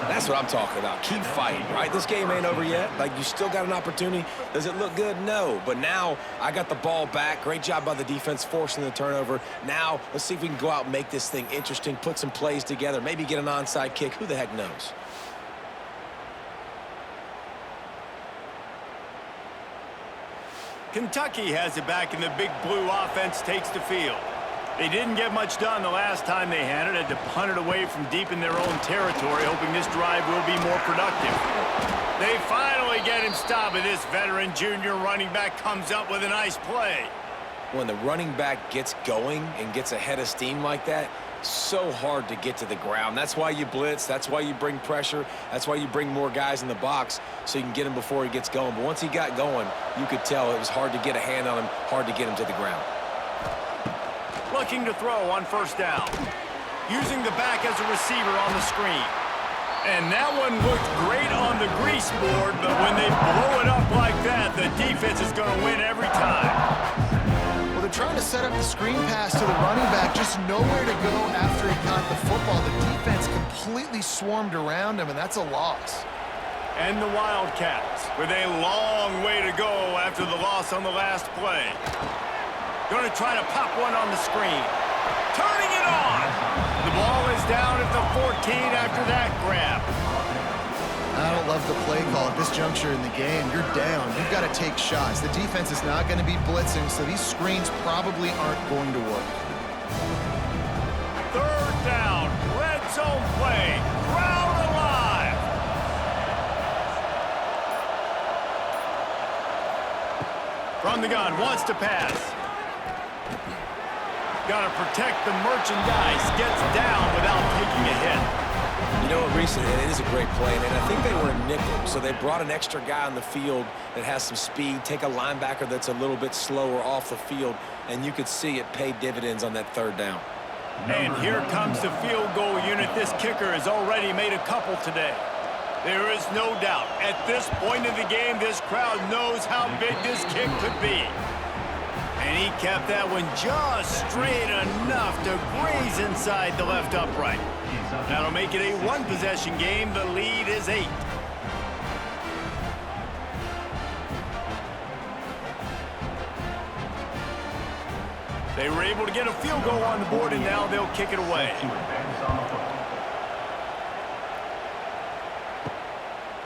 That's what I'm talking about. Keep fighting, right? This game ain't over yet. Like, you still got an opportunity. Does it look good? No. But now I got the ball back. Great job by the defense forcing the turnover. Now let's see if we can go out and make this thing interesting, put some plays together, maybe get an onside kick. Who the heck knows? Kentucky has it back, and the big blue offense takes the field. They didn't get much done the last time they had it. Had to punt it away from deep in their own territory, hoping this drive will be more productive. They finally get him stopped, and this veteran junior running back comes up with a nice play. When the running back gets going and gets ahead of steam like that, so hard to get to the ground. That's why you blitz. That's why you bring pressure. That's why you bring more guys in the box so you can get him before he gets going. But once he got going, you could tell it was hard to get a hand on him, hard to get him to the ground. Looking to throw on 1st down. Using the back as a receiver on the screen. And that one looked great on the grease board, but when they blow it up like that, the defense is going to win every time. Well, they're trying to set up the screen pass to the running back, just nowhere to go after he caught the football. The defense completely swarmed around him, and that's a loss. And the Wildcats with a long way to go after the loss on the last play. Going to try to pop one on the screen. Turning it on. The ball is down at the 14 after that grab. I don't love the play call at this juncture in the game. You're down. You've got to take shots. The defense is not going to be blitzing, so these screens probably aren't going to work. 3rd down. Red zone play. Crowd alive. From the gun, wants to pass. Got to protect the merchandise. Gets down without taking a hit. You know what, Reese, it is a great play, and I think they were a nickel, so they brought an extra guy on the field that has some speed, take a linebacker that's a little bit slower off the field, and you could see it pay dividends on that third down. And here comes the field goal unit. This kicker has already made a couple today. There is no doubt, at this point in the game, this crowd knows how big this kick could be. And he kept that one just straight enough to graze inside the left upright. That'll make it a one-possession game. The lead is 8. They were able to get a field goal on the board, and now they'll kick it away.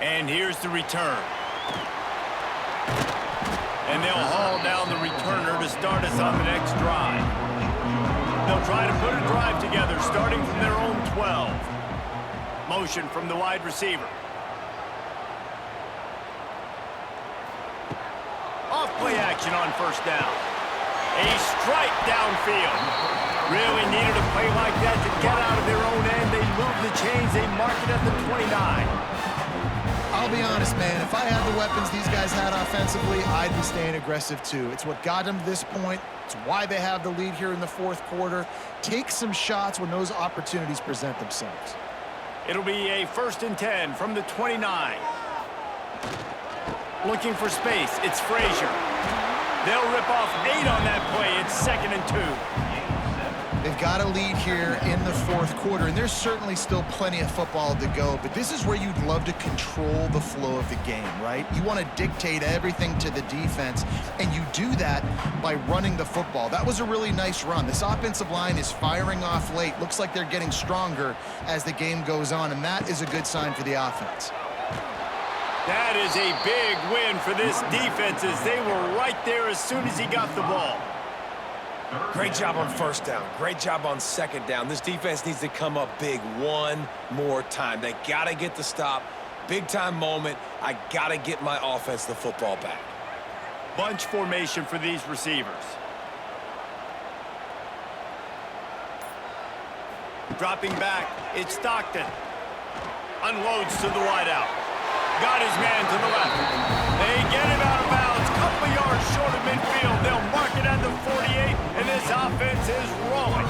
And here's the return. And they'll haul down the returner to start us on the next drive. They'll try to put a drive together, starting from their own 12. Motion from the wide receiver. Off play action on first down. A strike downfield. Really needed a play like that to get out of their own end. They move the chains. They mark it at the 29. I'll be honest, man, if I had the weapons these guys had offensively, I'd be staying aggressive too. It's what got them to this point. It's why they have the lead here in the fourth quarter. Take some shots when those opportunities present themselves. It'll be a 1st and 10 from the 29. Looking for space. It's Frazier. They'll rip off 8 on that play. It's 2nd and 2. They've got a lead here in the fourth quarter, and there's certainly still plenty of football to go, but this is where you'd love to control the flow of the game, right? You want to dictate everything to the defense, and you do that by running the football. That was a really nice run. This offensive line is firing off late. Looks like they're getting stronger as the game goes on, and that is a good sign for the offense. That is a big win for this defense, as they were right there as soon as he got the ball. Great job on first down. Great job on second down. This defense needs to come up big one more time. They got to get the stop. Big-time moment. I got to get my offense the football back. Bunch formation for these receivers. Dropping back, it's Stockton. Unloads to the wideout. Got his man to the left. They get him out of bounds. Couple yards short of midfield. They'll mark it at the 48, and this offense is rolling.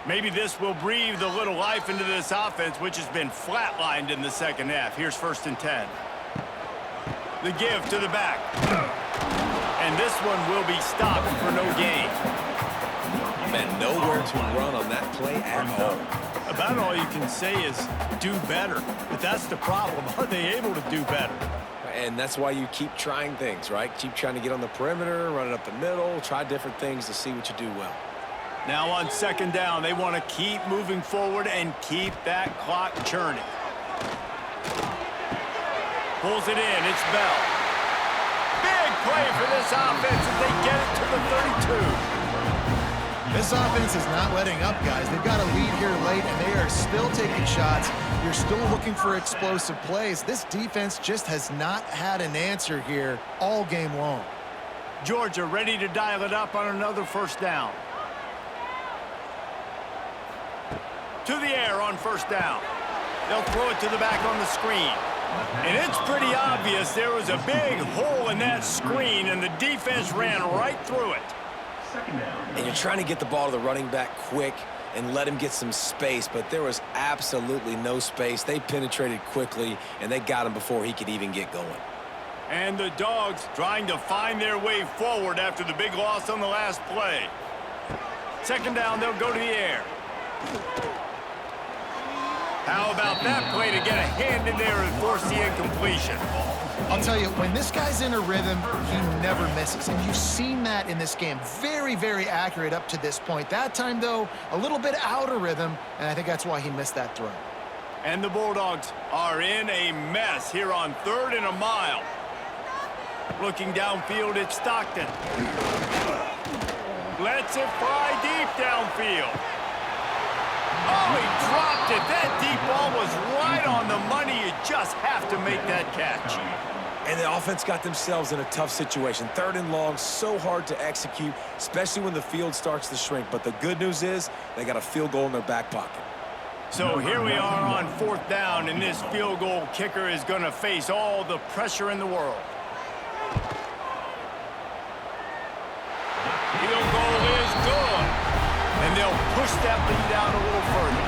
Maybe this will breathe a little life into this offense, which has been flatlined in the second half. Here's 1st and 10. The give to the back. And this one will be stopped for no gain. Man, nowhere to run on that play at all. About all you can say is do better. But that's the problem. Are they able to do better? And that's why you keep trying things, right? Keep trying to get on the perimeter, run it up the middle, try different things to see what you do well. Now on 2nd down, they want to keep moving forward and keep that clock churning. Pulls it in. It's Bell. Big play for this offense as they get it to the 32. This offense is not letting up, guys. They've got a lead here late, and they are still taking shots. You're still looking for explosive plays. This defense just has not had an answer here all game long. Georgia ready to dial it up on another 1st down. To the air on 1st down. They'll throw it to the back on the screen. And it's pretty obvious there was a big hole in that screen, and the defense ran right through it. And you're trying to get the ball to the running back quick and let him get some space, but there was absolutely no space. They penetrated quickly, and they got him before he could even get going. And the Dogs trying to find their way forward after the big loss on the last play. 2nd down, they'll go to the air. How about that play to get a hand in there and force the incompletion? I'll tell you, when this guy's in a rhythm, he never misses. And you've seen that in this game. Very, very accurate up to this point. That time, though, a little bit out of rhythm, and I think that's why he missed that throw. And the Bulldogs are in a mess here on 3rd and a mile. Looking downfield, it's Stockton. Lets it fly deep downfield. Oh, he dropped it. That deep ball was just have to make that catch. And the offense got themselves in a tough situation. 3rd and long, so hard to execute, especially when the field starts to shrink. But the good news is they got a field goal in their back pocket. So here we are on 4th down, and this field goal kicker is going to face all the pressure in the world. Field goal is good. And they'll push that lead out a little further.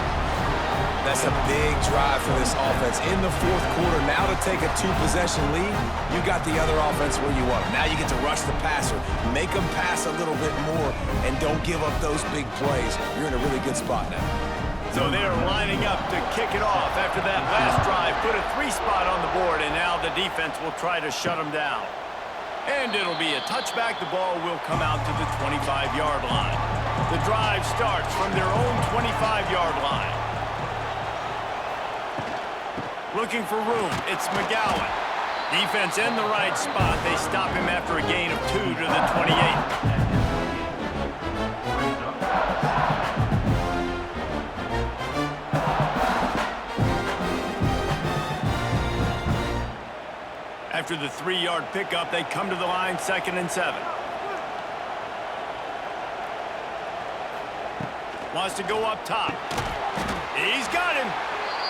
That's a big drive for this offense in the 4th quarter. Now to take a 2-possession lead, you got the other offense where you want them. Now you get to rush the passer, make them pass a little bit more, and don't give up those big plays. You're in a really good spot now. So they're lining up to kick it off after that last drive. Put a 3-spot on the board, and now the defense will try to shut them down. And it'll be a touchback. The ball will come out to the 25-yard line. The drive starts from their own 25-yard line. Looking for room. It's McGowan. Defense in the right spot. They stop him after a gain of 2 to the 28. After the 3-yard pickup, they come to the line, 2nd and 7. Wants to go up top. He's got him.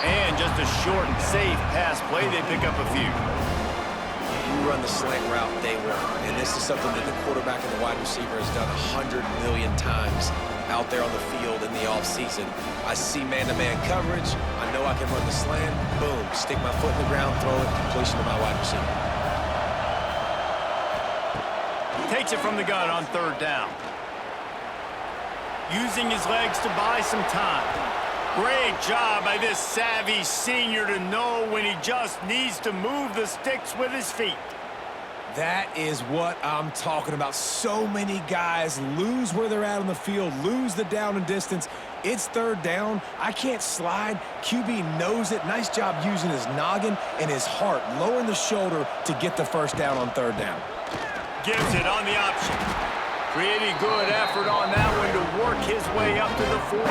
And just a short and safe pass play. They pick up a few. You run the slant route, they will. And this is something that the quarterback and the wide receiver has done 100 million times out there on the field in the offseason. I see man-to-man coverage. I know I can run the slant. Boom. Stick my foot in the ground, throw it, completion to my wide receiver. Takes it from the gun on 3rd down. Using his legs to buy some time. Great job by this savvy senior to know when he just needs to move the sticks with his feet. That is what I'm talking about. So many guys lose where they're at on the field, lose the down and distance. It's 3rd down. I can't slide. QB knows it. Nice job using his noggin and his heart, lowering the shoulder to get the 1st down on 3rd down. Gives it on the option. Pretty good effort on that one to work his way up to the 42.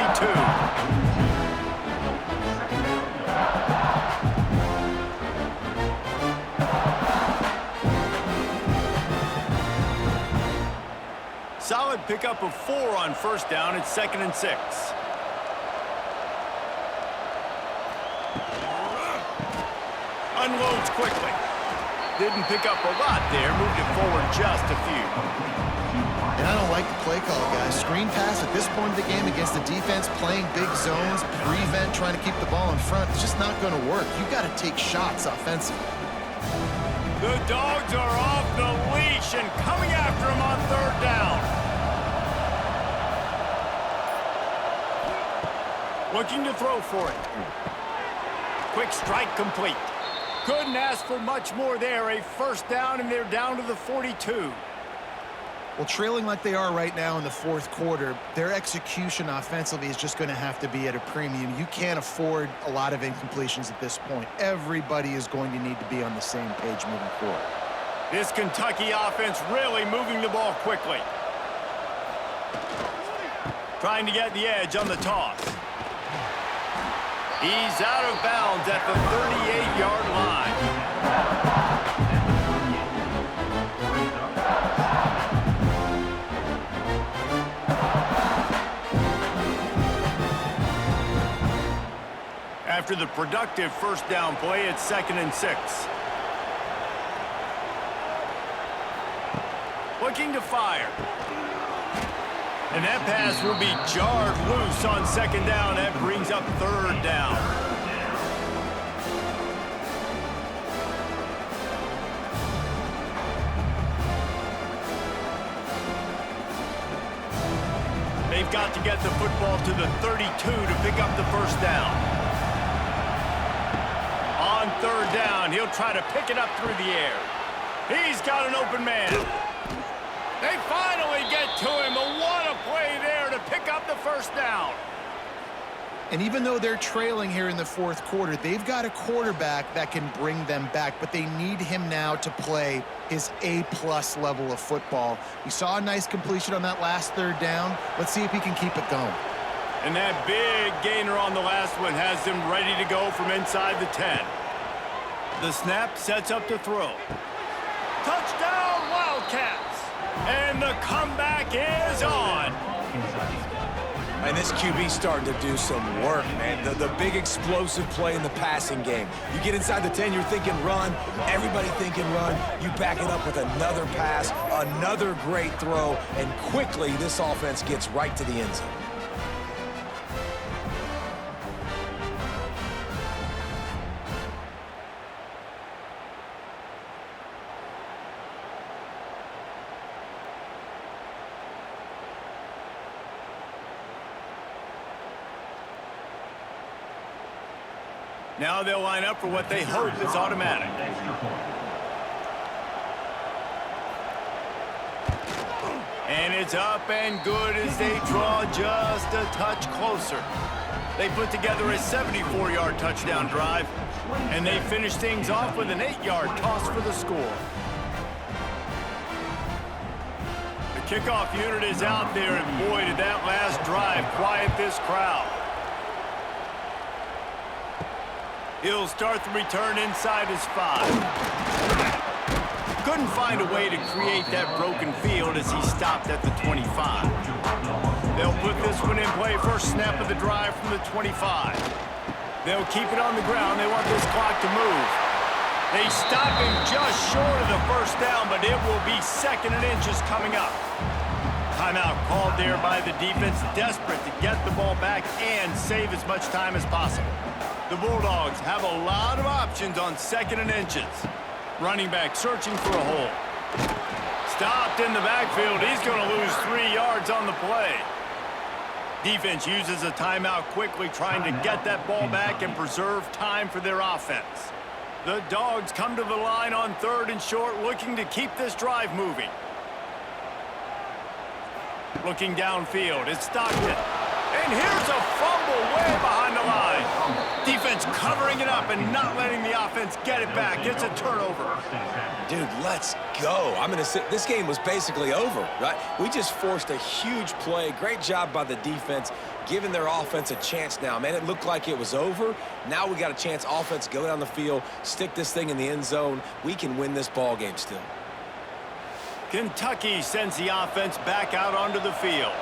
Solid pickup of 4 on 1st down. It's 2nd and 6. Unloads quickly. Didn't pick up a lot there. Moved it forward just a few. And I don't like the play call, guys. Screen pass at this point of the game against the defense, playing big zones, prevent, trying to keep the ball in front. It's just not going to work. You got to take shots offensively. The Dogs are off the leash and coming after him on 3rd down. Looking to throw for it. Quick strike complete. Couldn't ask for much more there. A 1st down, and they're down to the 42. Well, trailing like they are right now in the 4th quarter, their execution offensively is just going to have to be at a premium. You can't afford a lot of incompletions at this point. Everybody is going to need to be on the same page moving forward. This Kentucky offense really moving the ball quickly. Trying to get the edge on the toss. He's out of bounds at the 38-yard line. After the productive 1st down play, it's 2nd and 6. Looking to fire. And that pass will be jarred loose on 2nd down. That brings up 3rd down. They've got to get the football to the 32 to pick up the 1st down. On 3rd down, he'll try to pick it up through the air. He's got an open man. They finally get to him. What a play there to pick up the 1st down. And even though they're trailing here in the 4th quarter, they've got a quarterback that can bring them back, but they need him now to play his A-plus level of football. We saw a nice completion on that last 3rd down. Let's see if he can keep it going. And that big gainer on the last one has them ready to go from inside the 10. The snap sets up to throw. Touchdown, Wildcats! And the comeback is on. And this QB's starting to do some work, man. The big explosive play in the passing game. You get inside the 10, you're thinking run. Everybody thinking run. You back it up with another pass, another great throw, and quickly this offense gets right to the end zone. Now they'll line up for what they hope is automatic. And it's up and good as they draw just a touch closer. They put together a 74-yard touchdown drive, and they finish things off with an 8-yard toss for the score. The kickoff unit is out there, and boy, did that last drive quiet this crowd. He'll start the return inside his 5. Couldn't find a way to create that broken field as he stopped at the 25. They'll put this one in play, first snap of the drive from the 25. They'll keep it on the ground. They want this clock to move. They stop him just short of the first down, but it will be 2nd and inches coming up. Timeout called there by the defense, desperate to get the ball back and save as much time as possible. The Bulldogs have a lot of options on 2nd and inches. Running back searching for a hole. Stopped in the backfield. He's going to lose 3 yards on the play. Defense uses a timeout quickly, trying to get that ball back and preserve time for their offense. The Dogs come to the line on 3rd and short, looking to keep this drive moving. Looking downfield, it's Stockton. And here's a fumble way behind the line. Defense covering it up and not letting the offense get it back. It's a turnover. Dude, let's go. I'm going to say this game was basically over, right? We just forced a huge play. Great job by the defense, giving their offense a chance now. Man, it looked like it was over. Now we got a chance. Offense, go down the field, stick this thing in the end zone. We can win this ball game still. Kentucky sends the offense back out onto the field.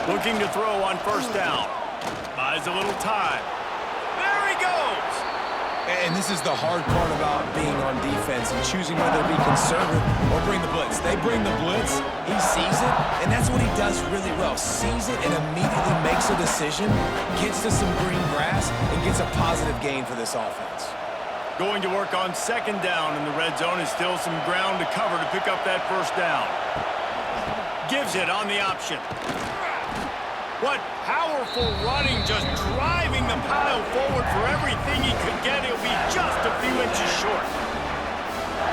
Looking to throw on first down. Buys a little time. There he goes! And this is the hard part about being on defense and choosing whether to be conservative or bring the blitz. They bring the blitz, he sees it, and that's what he does really well. Sees it and immediately makes a decision, gets to some green grass, and gets a positive gain for this offense. Going to work on 2nd down, and the red zone is still some ground to cover to pick up that first down. Gives it on the option. What powerful running, just driving the pile forward for everything he could get. He'll be just a few inches short.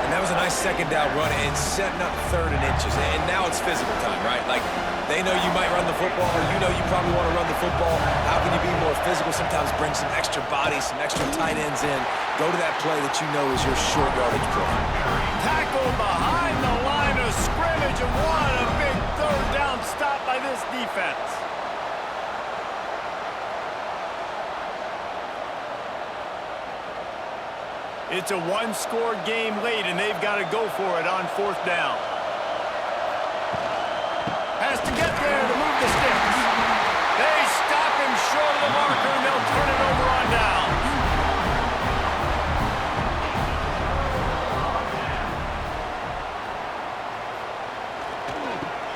And that was a nice 2nd down run and setting up 3rd and inches. And now it's physical time, right? Like, they know you might run the football. You know you probably want to run the football. How can you be more physical? Sometimes bring some extra bodies, some extra tight ends in. Go to that play that you know is your short yardage play. Tackle behind the line of scrimmage, and what a big 3rd down stop by this defense. It's a one-score game late, and they've got to go for it on 4th down. Has to get there to move the sticks. They stop him short of the marker, and they'll turn it over on down.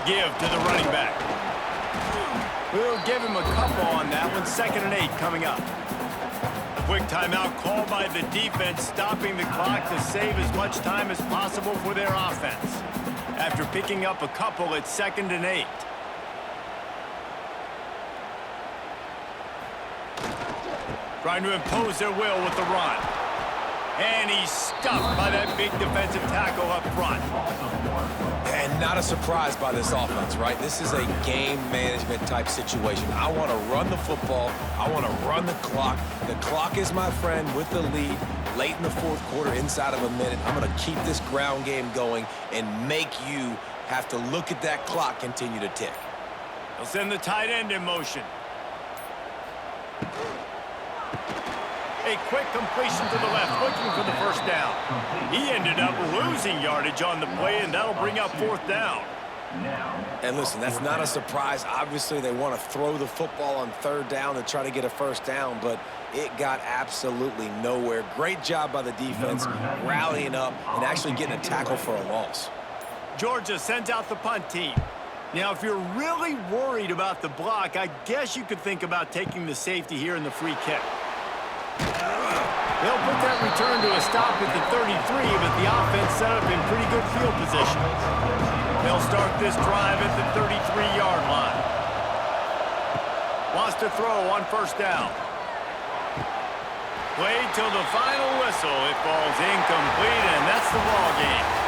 Give to the running back. We'll give him a couple on that one. 2nd and 8 coming up. Quick timeout called by the defense, stopping the clock to save as much time as possible for their offense. After picking up a couple, it's 2nd and 8. Trying to impose their will with the run. And he's stuffed by that big defensive tackle up front. And not a surprise by this offense, right? This is a game management type situation. I want to run the football. I want to run the clock. The clock is my friend with the lead. Late in the 4th quarter, inside of a minute, I'm going to keep this ground game going and make you have to look at that clock continue to tick. They'll send the tight end in motion. A quick completion to the left, looking for the first down. He ended up losing yardage on the play, and that'll bring up fourth down. And listen, that's not a surprise. Obviously, they want to throw the football on third down to try to get a first down, but it got absolutely nowhere. Great job by the defense, rallying up and actually getting a tackle for a loss. Georgia sends out the punt team. Now, if you're really worried about the block, I guess you could think about taking the safety here in the free kick. They'll put that return to a stop at the 33, but the offense set up in pretty good field position. They'll start this drive at the 33-yard line. Wants to throw on first down. Played till the final whistle. It falls incomplete, and that's the ball game.